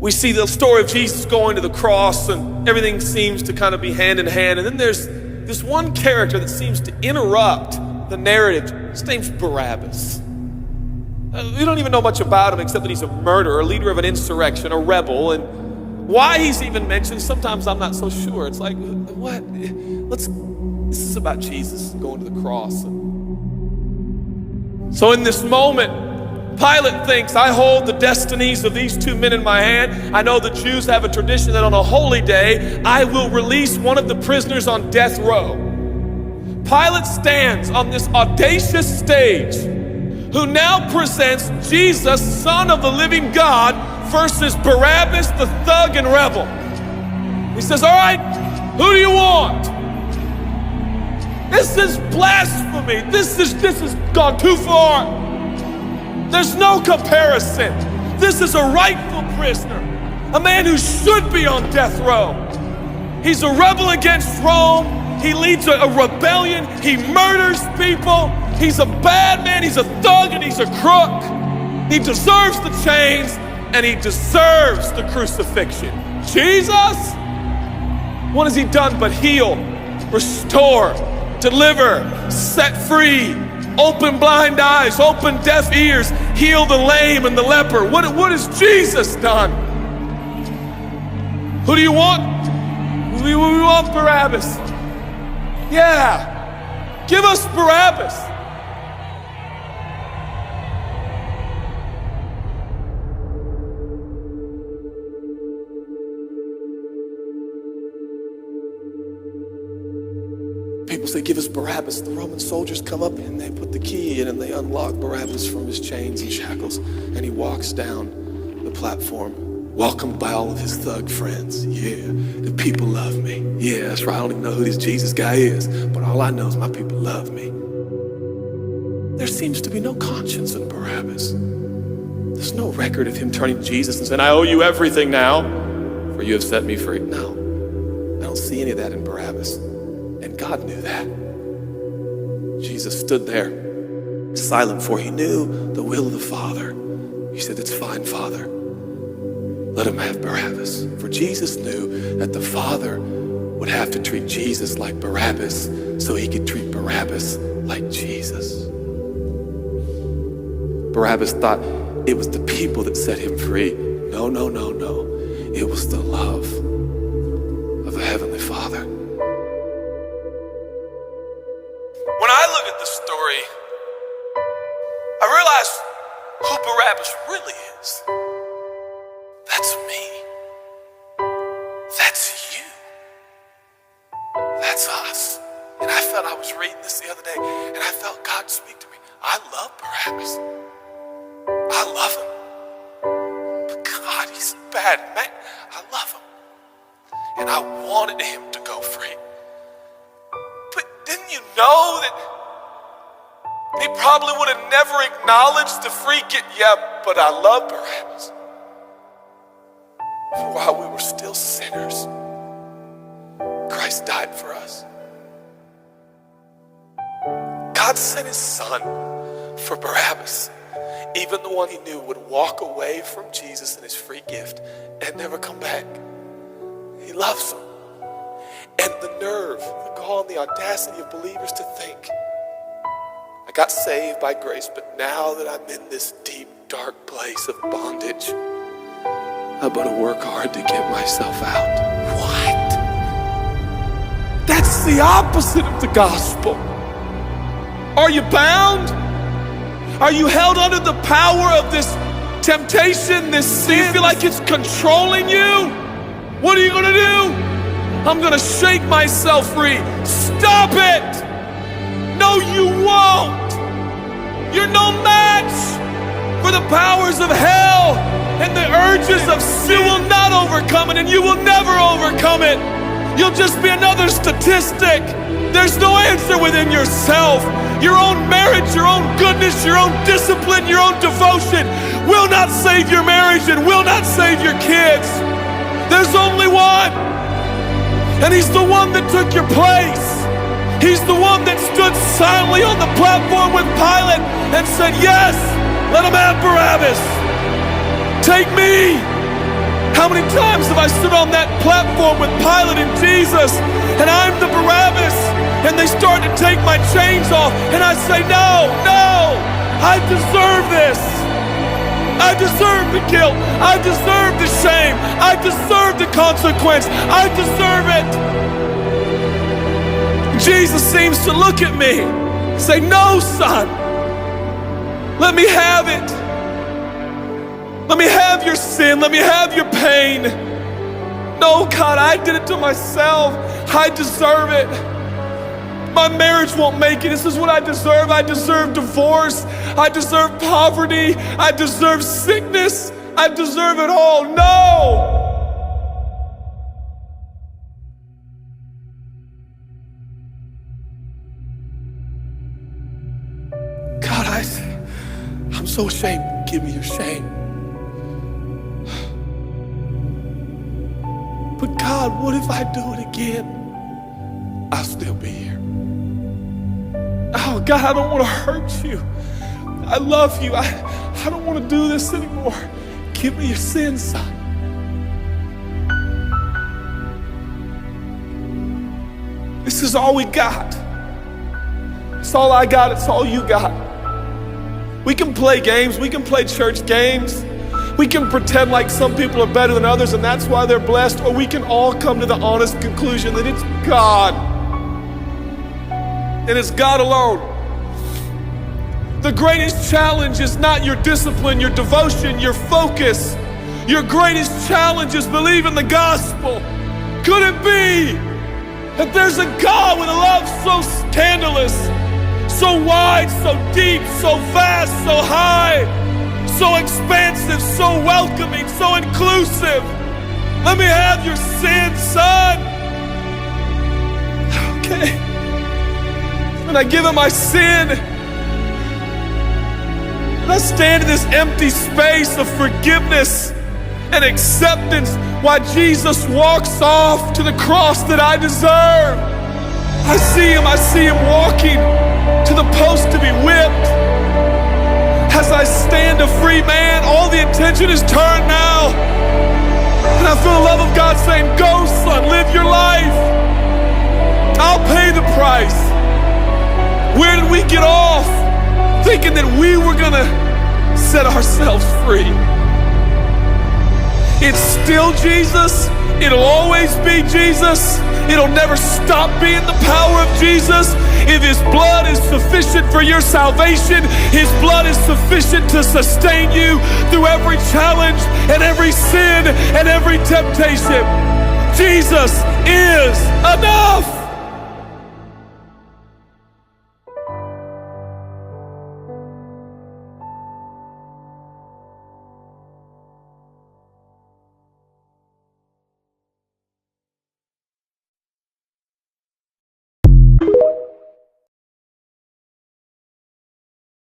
We see the story of Jesus going to the cross, and everything seems to kind of be hand in hand. And then there's this one character that seems to interrupt the narrative. His name's Barabbas. We don't even know much about him except that he's a murderer, a leader of an insurrection, a rebel. And why he's even mentioned, sometimes I'm not so sure. It's like, what? This is about Jesus going to the cross. So in this moment, Pilate thinks, I hold the destinies of these two men in my hand. I know the Jews have a tradition that on a holy day, I will release one of the prisoners on death row. Pilate stands on this audacious stage, who now presents Jesus, Son of the living God, versus Barabbas, the thug and rebel. He says, all right, who do you want? This is blasphemy. This has gone too far. There's no comparison. This is a rightful prisoner, a man who should be on death row. He's a rebel against Rome. He leads a rebellion. He murders people. He's a bad man. He's a thug and he's a crook. He deserves the chains and he deserves the crucifixion. Jesus? What has he done but heal, restore, deliver, set free, open blind eyes, open deaf ears, heal the lame and the leper? What has Jesus done? Who do you want? We want Barabbas. Yeah, give us Barabbas. People say, give us Barabbas. The Roman soldiers come up and they put the key in and they unlock Barabbas from his chains and shackles. And he walks down the platform, welcomed by all of his thug friends. Yeah, the people love me. Yeah, that's right. I don't even know who this Jesus guy is, but all I know is my people love me. There seems to be no conscience in Barabbas. There's no record of him turning to Jesus and saying, I owe you everything now, for you have set me free. No, I don't see any of that in Barabbas. And God knew that. Jesus stood there, silent, for he knew the will of the Father. He said, it's fine, Father. Let him have Barabbas. For Jesus knew that the Father would have to treat Jesus like Barabbas so he could treat Barabbas like Jesus. Barabbas thought it was the people that set him free. No, no, no, no. It was the love of the Heavenly Father. When I look at the story, I realize who Barabbas really is. That's me. That's you. That's us. And I was reading this the other day, and I felt God speak to me. I love Barabbas. I love him. But God, he's bad, man. I love him. And I wanted him to go free. But didn't you know that he probably would have never acknowledged the free gift? Yeah, but I love Barabbas. For while we were still sinners, Christ died for us. God sent his son for Barabbas, even the one he knew would walk away from Jesus and his free gift and never come back. He loves him. And the nerve, the gall, and the audacity of believers to think, I got saved by grace, but now that I'm in this deep, dark place of bondage, I better work hard to get myself out. What? That's the opposite of the gospel. Are you bound? Are you held under the power of this temptation, this sin? Do you feel like it's controlling you? What are you gonna do? I'm gonna shake myself free. Stop it! No, you won't! You're no match for the powers of hell and the urges of sin. You will not overcome it, and you will never overcome it. You'll just be another statistic. There's no answer within yourself. Your own marriage, your own goodness, your own discipline, your own devotion will not save your marriage and will not save your kids. There's only one. And he's the one that took your place. He's the one that stood silently on the platform with Pilate and said, yes, let him have Barabbas. Take me. How many times have I stood on that platform with Pilate and Jesus, and I'm the Barabbas, and they start to take my chains off, and I say, no, no, I deserve this. I deserve the guilt. I deserve the shame. I deserve the consequence. I deserve it. Jesus seems to look at me, say, no, son, let me have it. Let me have your sin. Let me have your pain. No, God, I did it to myself. I deserve it. My marriage won't make it. This is what I deserve. I deserve divorce. I deserve poverty. I deserve sickness. I deserve it all. No! God, I'm so ashamed. Give me your shame. But God, what if I do it again? I'll still be here. Oh, God, I don't want to hurt you. I love you. I don't want to do this anymore. Give me your sins, son. This is all we got. It's all I got. It's all you got. We can play games. We can play church games. We can pretend like some people are better than others and that's why they're blessed, or we can all come to the honest conclusion that it's God. And it's God alone. The greatest challenge is not your discipline, your devotion, your focus. Your greatest challenge is believing the gospel. Could it be that there's a God with a love so scandalous, so wide, so deep, so vast, so high, so expansive, so welcoming, so inclusive? Let me have your sin, son. Okay. And I give him my sin. And I stand in this empty space of forgiveness and acceptance while Jesus walks off to the cross that I deserve. I see him walking to the post to be whipped. As I stand a free man, all the attention is turned now. And I feel the love of God saying, go, son, live your life. I'll pay the price. Where did we get off thinking that we were gonna set ourselves free? It's still Jesus. It'll always be Jesus. It'll never stop being the power of Jesus. If his blood is sufficient for your salvation, his blood is sufficient to sustain you through every challenge and every sin and every temptation. Jesus is enough.